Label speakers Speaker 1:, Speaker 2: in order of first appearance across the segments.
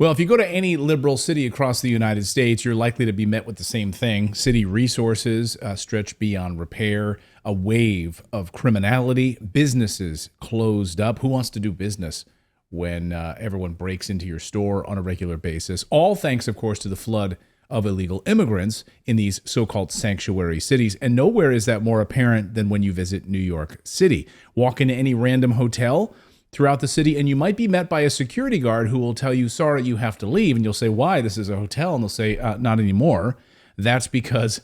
Speaker 1: Well, if you go to any liberal city across the United States, you're likely to be met with the same thing. City resources stretched beyond repair, a wave of criminality, businesses closed up. Who wants to do business when everyone breaks into your store on a regular basis? All thanks, of course, to the flood of illegal immigrants in these so-called sanctuary cities. And nowhere is that more apparent than when you visit New York City. Walk into any random hotel throughout the city, and you might be met by a security guard who will tell you, sorry, you have to leave. And you'll say, why? This is a hotel. And they'll say, not anymore. That's because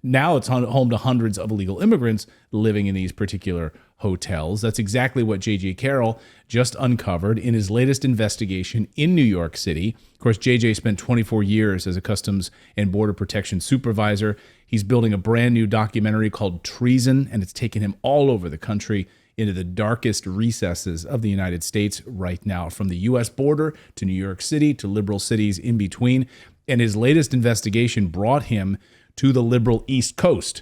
Speaker 1: now it's home to hundreds of illegal immigrants living in these particular hotels. That's exactly what J.J. Carroll just uncovered in his latest investigation in New York City. Of course, J.J. spent 24 years as a Customs and Border Protection supervisor. He's building a brand new documentary called Treason, and it's taken him all over the country into the darkest recesses of the United States right now, from the U.S. border to New York City to liberal cities in between. And his latest investigation brought him to the liberal East Coast.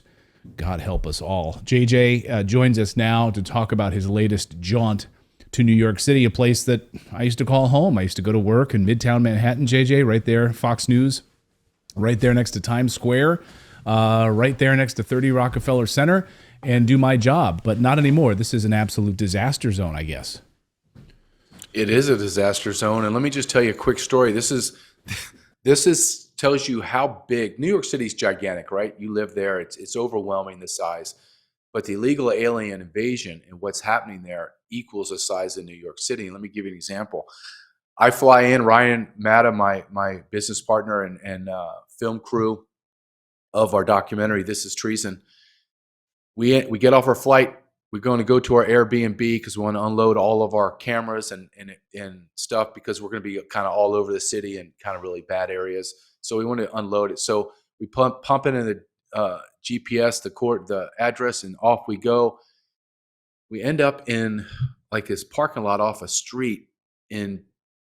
Speaker 1: God help us all. JJ joins us now to talk about his latest jaunt to New York City, a place that I used to call home. I used to go to work in Midtown Manhattan, JJ, right there, Fox News, right there next to Times Square, right there next to 30 Rockefeller Center, and do my job. But not anymore. This is an absolute disaster zone, I guess.
Speaker 2: It is a disaster zone. And let me just tell you a quick story. This tells you how big New York City is. Gigantic, right? You live there. It's overwhelming, the size. But the illegal alien invasion and what's happening there equals the size of New York City. And let me give you an example. I fly in, Ryan Matta, my business partner and film crew of our documentary, This is Treason. We get off our flight. We're going to go to our Airbnb because we want to unload all of our cameras and stuff, because we're going to be kind of all over the city and kind of really bad areas. So we want to unload it. So we pump it in the GPS, the address, and off we go. We end up in like this parking lot off a street in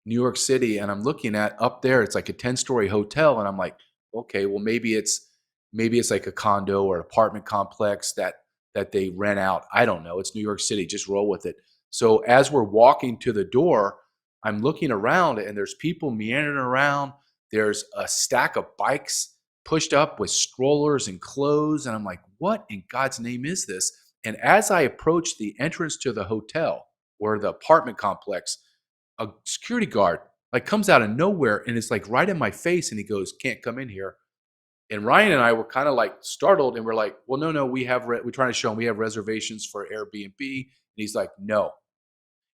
Speaker 2: New York City, and I'm looking at up there. It's like a 10-story hotel, and I'm like, okay, well maybe it's like a condo or apartment complex that they rent out. I don't know. It's New York City. Just roll with it. So as we're walking to the door, I'm looking around, and there's people meandering around. There's a stack of bikes pushed up with strollers and clothes. And I'm like, what in God's name is this? And as I approach the entrance to the hotel or the apartment complex, a security guard like comes out of nowhere and it's like right in my face. And he goes, can't come in here. And Ryan and I were kind of like startled, and we're like, well, no, we're trying to show him we have reservations for Airbnb. And he's like, no.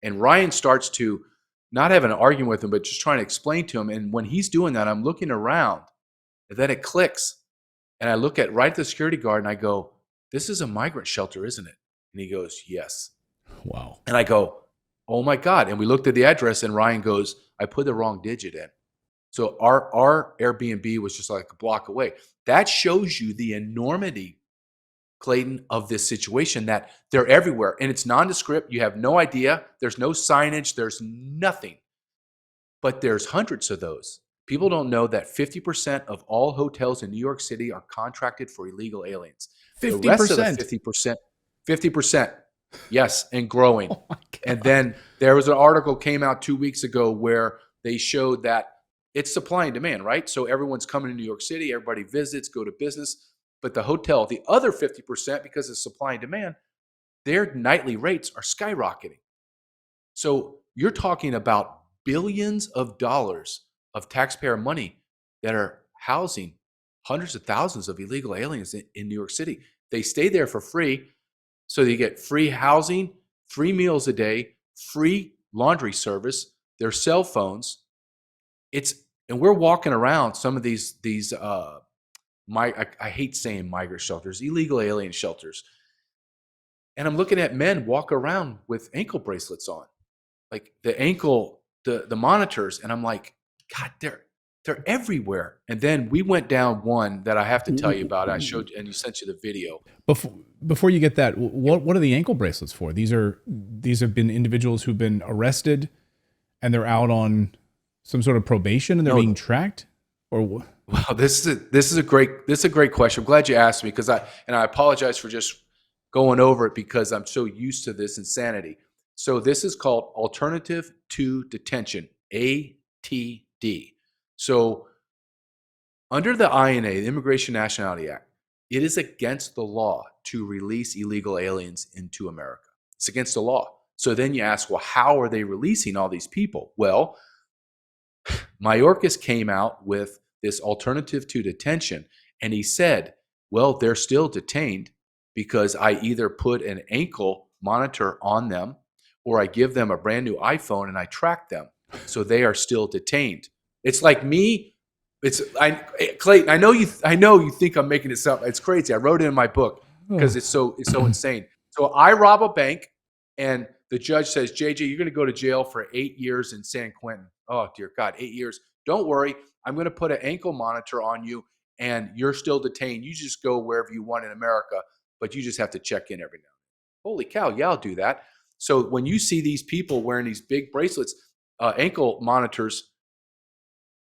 Speaker 2: And Ryan starts to not have an argument with him, but just trying to explain to him. And when he's doing that, I'm looking around, and then it clicks. And I look at right at the security guard and I go, this is a migrant shelter, isn't it? And he goes, yes.
Speaker 1: Wow.
Speaker 2: And I go, oh my God. And we looked at the address, and Ryan goes, I put the wrong digit in. So our Airbnb was just like a block away. That shows you the enormity, Clayton, of this situation, that they're everywhere. And it's nondescript. You have no idea. There's no signage. There's nothing. But there's hundreds of those. People don't know that 50% of all hotels in New York City are contracted for illegal aliens.
Speaker 1: 50%?
Speaker 2: The rest of the 50%, yes, and growing.
Speaker 1: Oh my God.
Speaker 2: And then there was an article came out 2 weeks ago where they showed that it's supply and demand, right? So everyone's coming to New York City, everybody visits, go to business. But the hotel, the other 50%, because of supply and demand, their nightly rates are skyrocketing. So you're talking about billions of dollars of taxpayer money that are housing hundreds of thousands of illegal aliens in New York City. They stay there for free. So they get free housing, free meals a day, free laundry service, their cell phones. And we're walking around some of these I hate saying migrant shelters, illegal alien shelters. And I'm looking at men walk around with ankle bracelets on, like the monitors. And I'm like, God, they're everywhere. And then we went down one that I have to tell you about. I showed you, and you sent you the video.
Speaker 1: Before you get that, what are the ankle bracelets for? These have been individuals who've been arrested, and they're out on some sort of probation, and they're being tracked, or what?
Speaker 2: Wow, this is a great question. I'm glad you asked me, because I apologize for just going over it because I'm so used to this insanity. So this is called Alternative to Detention, So under the INA, the Immigration Nationality Act, it is against the law to release illegal aliens into America. It's against the law. So then you ask, well, how are they releasing all these people? Well, Mayorkas came out with this alternative to detention, and he said, well, they're still detained because I either put an ankle monitor on them or I give them a brand new iPhone and I track them. So they are still detained. It's like me. Clayton, I know you think I'm making this up. It's crazy. I wrote it in my book because it's so insane. So I rob a bank and the judge says, JJ, you're going to go to jail for 8 years in San Quentin. Oh, dear God, 8 years. Don't worry. I'm going to put an ankle monitor on you and you're still detained. You just go wherever you want in America, but you just have to check in every now and then. Holy cow, yeah, I'll do that. So when you see these people wearing these big bracelets, ankle monitors,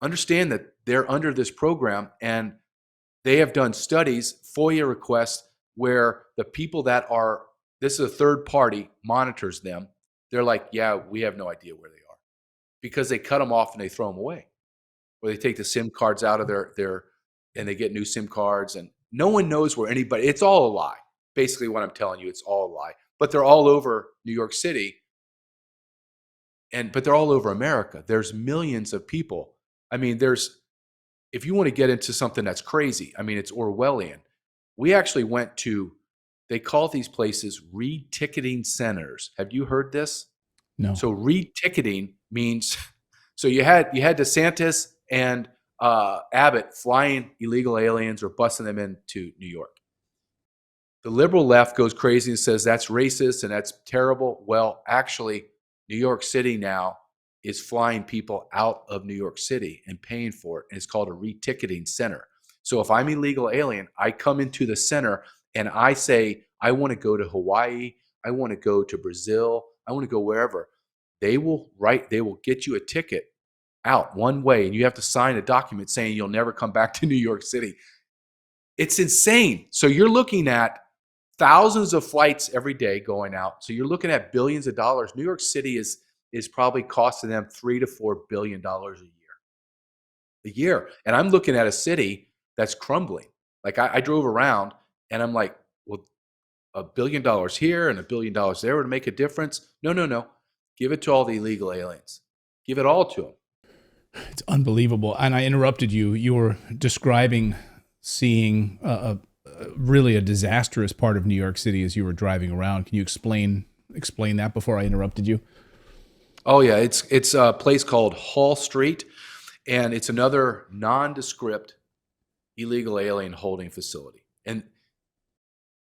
Speaker 2: understand that they're under this program and they have done studies, FOIA requests, where the people that are, this is a third party, monitors them. They're like, yeah, we have no idea where they are because they cut them off and they throw them away. Or they take the SIM cards out of their and they get new SIM cards and no one knows where anybody, it's all a lie. Basically what I'm telling you, it's all a lie. But they're all over New York City but they're all over America. There's millions of people. I mean, if you want to get into something that's crazy, I mean, it's Orwellian. We actually went to, they call these places re-ticketing centers. Have you heard this?
Speaker 1: No.
Speaker 2: So re-ticketing means, so you had DeSantis and Abbott flying illegal aliens or busing them into New York. The liberal left goes crazy and says that's racist and that's terrible. Well, actually, New York City now is flying people out of New York City and paying for it. And it's called a re-ticketing center. So if I'm illegal alien, I come into the center and I say, I want to go to Hawaii. I want to go to Brazil. I want to go wherever. They will get you a ticket out one way and you have to sign a document saying you'll never come back to New York City. It's insane. So you're looking at thousands of flights every day going out. So you're looking at billions of dollars. New York City is probably costing them $3 to $4 billion a year. And I'm looking at a city that's crumbling. Like I drove around and I'm like, well, $1 billion here and $1 billion there would make a difference. No. Give it to all the illegal aliens. Give it all to them.
Speaker 1: It's unbelievable. And I interrupted you. You were describing seeing really a disastrous part of New York City as you were driving around. Can you explain that before I interrupted you?
Speaker 2: Oh yeah, it's a place called Hall Street, and it's another nondescript illegal alien holding facility. And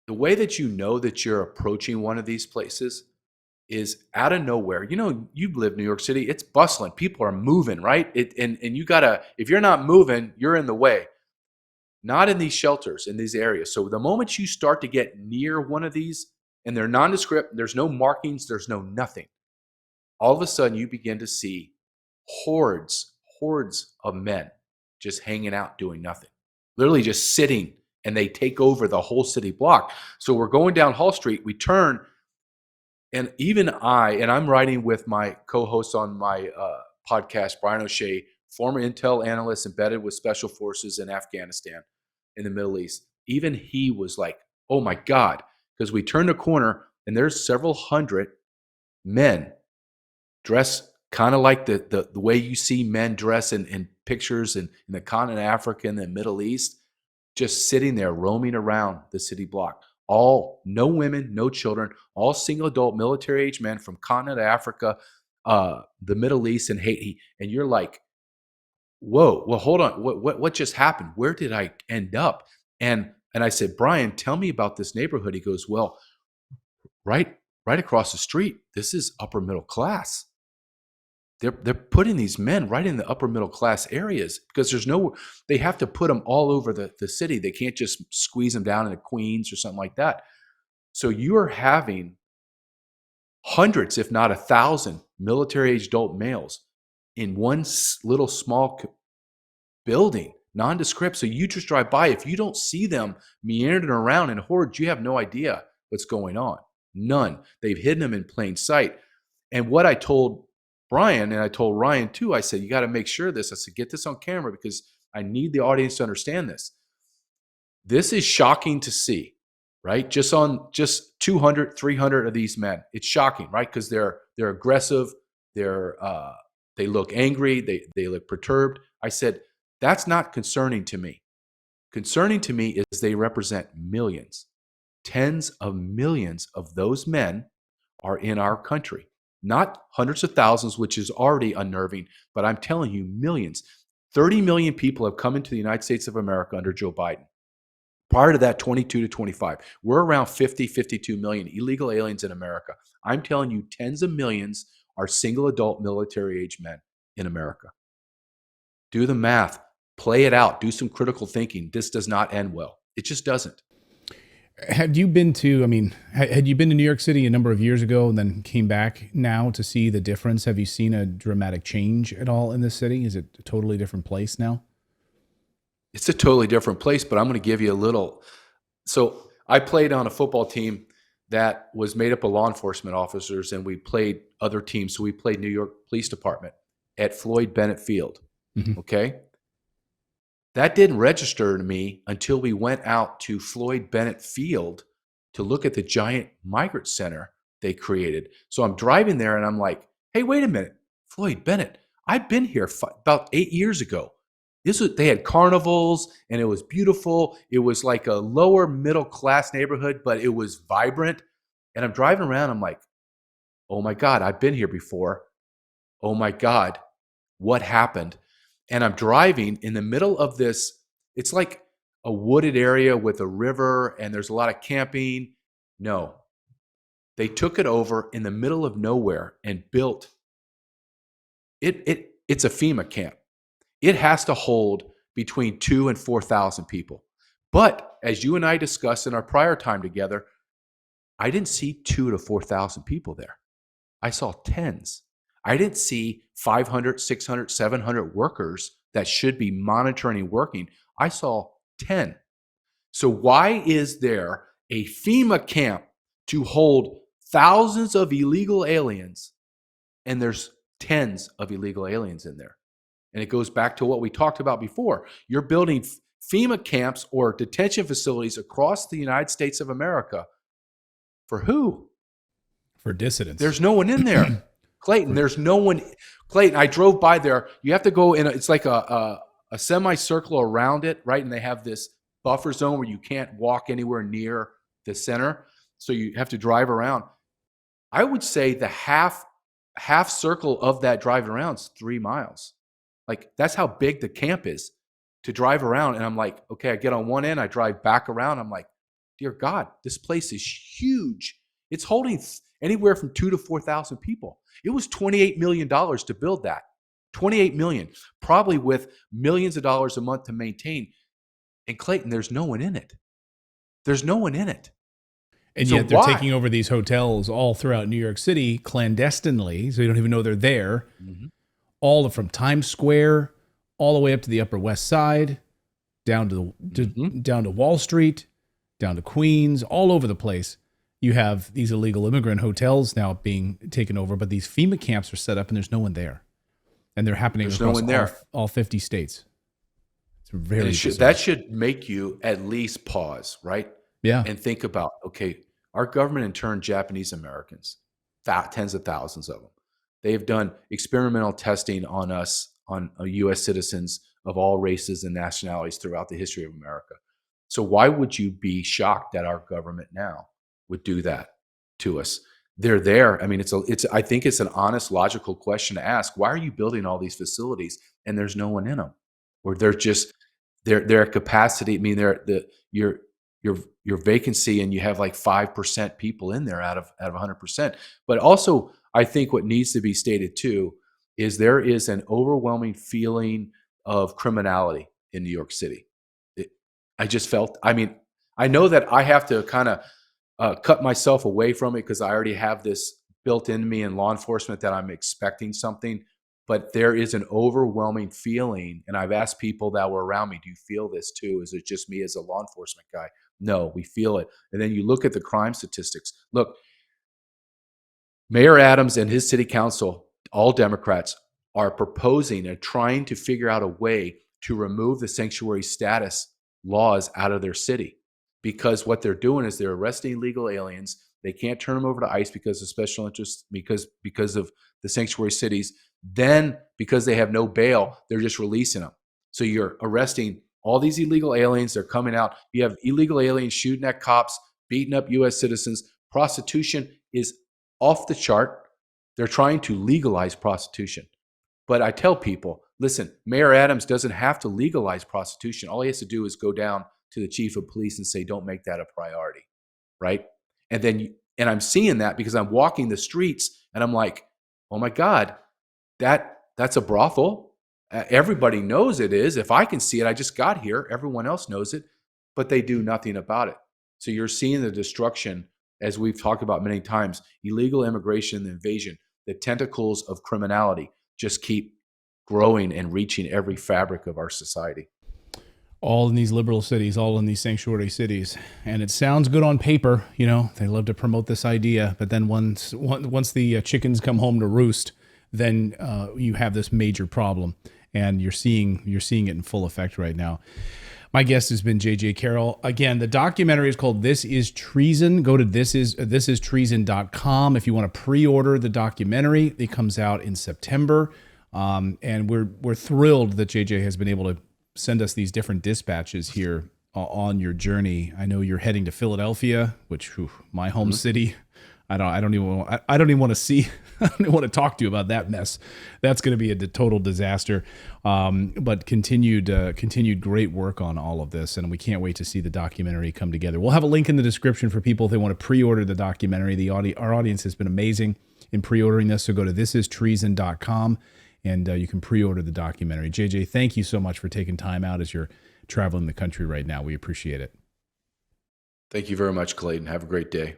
Speaker 2: the way that you know that you're approaching one of these places is out of nowhere. You know, you've lived in New York City, it's bustling. People are moving, right? And you gotta, if you're not moving, you're in the way. Not in these shelters, in these areas. So the moment you start to get near one of these, and they're nondescript, there's no markings, there's no nothing. All of a sudden, you begin to see hordes of men just hanging out doing nothing. Literally just sitting, and they take over the whole city block. So we're going down Hall Street, we turn, and even I'm riding with my co-host on my podcast, Brian O'Shea, former intel analyst embedded with special forces in Afghanistan, in the Middle East. Even he was like, oh my God, because we turned a corner and there's several hundred men dressed kind of like the way you see men dress in pictures in the continent of Africa and the Middle East, just sitting there roaming around the city block. No women, no children, all single adult military age men from continent of Africa, the Middle East and Haiti. And you're like, whoa, well, hold on. What just happened? Where did I end up? And I said, Brian, tell me about this neighborhood. He goes, well, right across the street, this is upper middle class. They're putting these men right in the upper middle class areas because they have to put them all over the city. They can't just squeeze them down into Queens or something like that. So you are having hundreds, if not 1,000 military-age adult males in one little small building, nondescript. So you just drive by. If you don't see them meandering around in hordes, you have no idea what's going on. None. They've hidden them in plain sight. And what I told Brian, and I told Ryan too, I said, you got to make sure this. I said, get this on camera because I need the audience to understand this. This is shocking to see, right? Just 200, 300 of these men. It's shocking, right? Because they're aggressive. They look angry. They look perturbed. I said, that's not concerning to me. Concerning to me is they represent millions. Tens of millions of those men are in our country. Not hundreds of thousands, which is already unnerving, but I'm telling you, millions. 30 million people have come into the United States of America under Joe Biden. Prior to that, 22 to 25. We're around 50, 52 million illegal aliens in America. I'm telling you, tens of millions are single adult military age men in America. Do the math, play it out, do some critical thinking. This does not end well. It just doesn't.
Speaker 1: Had you been to New York City a number of years ago and then came back now to see the difference? Have you seen a dramatic change at all in this city? Is it a totally different place now?
Speaker 2: It's a totally different place, but I'm going to give you a little. So I played on a football team that was made up of law enforcement officers, and we played other teams. So we played New York Police Department at Floyd Bennett Field. Mm-hmm. Okay. That didn't register to me until we went out to Floyd Bennett Field to look at the giant migrant center they created. So I'm driving there and I'm like, hey, wait a minute, Floyd Bennett, I've been here about 8 years ago. They had carnivals and it was beautiful. It was like a lower middle class neighborhood, but it was vibrant. And I'm driving around. I'm like, oh my God, I've been here before. Oh my God, what happened? And I'm driving in the middle of this. It's like a wooded area with a river and there's a lot of camping. No, they took it over in the middle of nowhere and built it. It's a FEMA camp. It has to hold between 2,000 and 4,000 people. But as you and I discussed in our prior time together, I didn't see 2,000 to 4,000 people there. I saw tens. I didn't see 500, 600, 700 workers that should be monitoring and working. I saw 10. So why is there a FEMA camp to hold thousands of illegal aliens and there's tens of illegal aliens in there? And it goes back to what we talked about before. You're building FEMA camps or detention facilities across the United States of America. For who?
Speaker 1: For dissidents.
Speaker 2: There's no one in there. Clayton, there's no one. Clayton, I drove by there. You have to go in. It's like a semicircle around it, right? And they have this buffer zone where you can't walk anywhere near the center. So you have to drive around. I would say the half circle of that driving around is 3 miles. Like that's how big the camp is to drive around. And I'm like, okay, I get on one end, I drive back around. I'm like, dear God, this place is huge. It's holding anywhere from 2,000 to 4,000 people. It was $28 million to build that. $28 million, probably with millions of dollars a month to maintain. And Clayton, there's no one in it. There's no one in it.
Speaker 1: And so yet they're taking over these hotels all throughout New York City clandestinely, so you don't even know they're there. Mm-hmm. All from Times Square, all the way up to the Upper West Side, down to Wall Street, down to Queens, all over the place. You have these illegal immigrant hotels now being taken over, but these FEMA camps are set up and there's no one there. And they're happening across all 50 states. It's very
Speaker 2: that should make you at least pause, right?
Speaker 1: Yeah.
Speaker 2: And think about, okay, our government interned Japanese Americans, tens of thousands of them. They have done experimental testing on us, on U.S. citizens of all races and nationalities throughout the history of America. So why would you be shocked that our government now would do that to us? They're there. I mean, I think it's an honest, logical question to ask. Why are you building all these facilities and there's no one in them, or they're just their capacity? I mean, your vacancy, and you have like 5% people in there out of 100%. But also, I think what needs to be stated too is there is an overwhelming feeling of criminality in New York City. I just felt. I mean, I know that I have to kind of cut myself away from it because I already have this built into me in law enforcement that I'm expecting something, but there is an overwhelming feeling. And I've asked people that were around me, do you feel this too? Is it just me as a law enforcement guy? No, we feel it. And then you look at the crime statistics. Look, Mayor Adams and his city council all Democrats are proposing and trying to figure out a way to remove the sanctuary status laws out of their city. Because what they're doing is they're arresting illegal aliens. They can't turn them over to ICE because of special interest, because of the sanctuary cities. Then, because they have no bail, they're just releasing them. So you're arresting all these illegal aliens. They're coming out. You have illegal aliens shooting at cops, beating up U.S. citizens. Prostitution is off the chart. They're trying to legalize prostitution. But I tell people, listen, Mayor Adams doesn't have to legalize prostitution. All he has to do is go down to the chief of police and say, don't make that a priority, right? And I'm seeing that because I'm walking the streets and I'm like, oh my God, that's a brothel. Everybody knows it is. If I can see it, I just got here. Everyone else knows it, but they do nothing about it. So you're seeing the destruction, as we've talked about many times, illegal immigration and invasion, the tentacles of criminality just keep growing and reaching every fabric of our society.
Speaker 1: All in these liberal cities, all in these sanctuary cities. And it sounds good on paper. You know, they love to promote this idea. But then once the chickens come home to roost, then you have this major problem. And you're seeing it in full effect right now. My guest has been JJ Carroll. Again, the documentary is called This Is Treason. Go to thisistreason.com if you want to pre-order the documentary. It comes out in September. And we're thrilled that JJ has been able to send us these different dispatches here on your journey. I know you're heading to Philadelphia, which my home city. I don't even want to see. I don't even want to talk to you about that mess. That's going to be a total disaster. But continued great work on all of this, and we can't wait to see the documentary come together. We'll have a link in the description for people if they want to pre-order the documentary. Our audience has been amazing in pre-ordering this, so go to thisistreason.com. And you can pre-order the documentary. JJ, thank you so much for taking time out as you're traveling the country right now. We appreciate it.
Speaker 2: Thank you very much, Clayton. Have a great day.